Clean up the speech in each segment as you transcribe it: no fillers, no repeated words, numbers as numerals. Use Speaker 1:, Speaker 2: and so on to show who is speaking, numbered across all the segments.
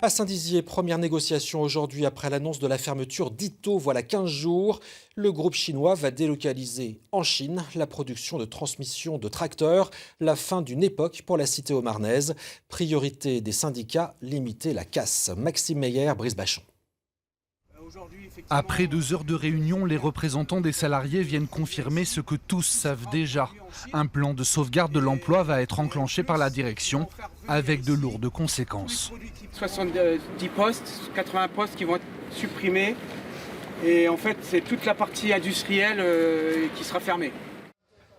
Speaker 1: À Saint-Dizier, première négociation aujourd'hui après l'annonce de la fermeture d'Ito voilà 15 jours. Le groupe chinois va délocaliser en Chine la production de transmissions de tracteurs. La fin d'une époque pour la cité haut-marnaise. Priorité des syndicats, limiter la casse. Maxime Meyer, Brisbachon.
Speaker 2: Après 2 heures de réunion, les représentants des salariés viennent confirmer ce que tous savent déjà. Un plan de sauvegarde de l'emploi va être enclenché par la direction avec de lourdes conséquences.
Speaker 3: 70 postes, 80 postes qui vont être supprimés. Et en fait, c'est toute la partie industrielle qui sera fermée.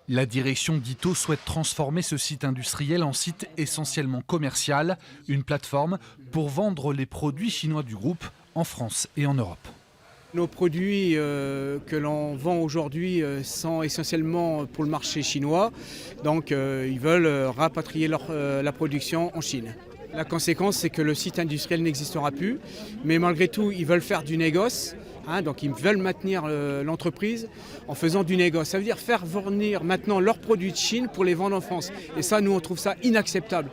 Speaker 2: La direction d'Ito souhaite transformer ce site industriel en site essentiellement commercial, une plateforme pour vendre les produits chinois du groupe en France et en Europe.
Speaker 3: Nos produits que l'on vend aujourd'hui sont essentiellement pour le marché chinois. Donc ils veulent rapatrier la production en Chine. La conséquence, c'est que le site industriel n'existera plus. Mais malgré tout, ils veulent faire du négoce. Donc ils veulent maintenir l'entreprise en faisant du négoce. Ça veut dire faire venir maintenant leurs produits de Chine pour les vendre en France. Et ça, nous, on trouve ça inacceptable.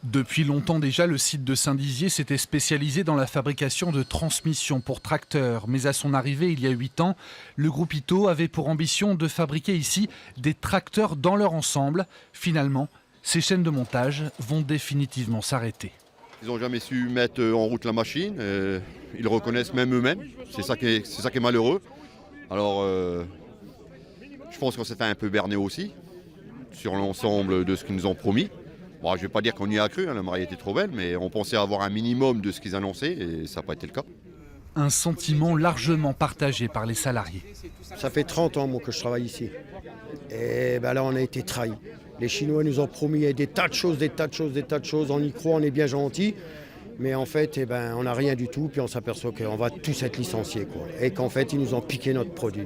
Speaker 2: Depuis longtemps déjà, le site de Saint-Dizier s'était spécialisé dans la fabrication de transmissions pour tracteurs. Mais à son arrivée, il y a 8 ans, le groupe Ito avait pour ambition de fabriquer ici des tracteurs dans leur ensemble. Finalement, ces chaînes de montage vont définitivement s'arrêter.
Speaker 4: Ils n'ont jamais su mettre en route la machine. Ils le reconnaissent même eux-mêmes. C'est ça qui est malheureux. Alors, je pense qu'on s'est fait un peu berner aussi sur l'ensemble de ce qu'ils nous ont promis. Bon, je ne vais pas dire qu'on y a cru, la mariée était trop belle, mais on pensait avoir un minimum de ce qu'ils annonçaient et ça n'a pas été le cas.
Speaker 2: Un sentiment largement partagé par les salariés.
Speaker 5: Ça fait 30 ans moi, que je travaille ici. Et ben là, on a été trahis. Les Chinois nous ont promis des tas de choses. On y croit, on est bien gentils. Mais en fait, on n'a rien du tout. Puis on s'aperçoit qu'on va tous être licenciés. Et qu'en fait, ils nous ont piqué notre produit.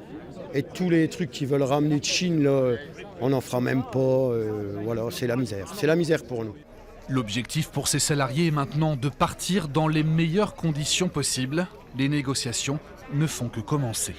Speaker 5: Et tous les trucs qu'ils veulent ramener de Chine, là, on n'en fera même pas. Voilà, c'est la misère. C'est la misère pour nous.
Speaker 2: L'objectif pour ces salariés est maintenant de partir dans les meilleures conditions possibles. Les négociations ne font que commencer.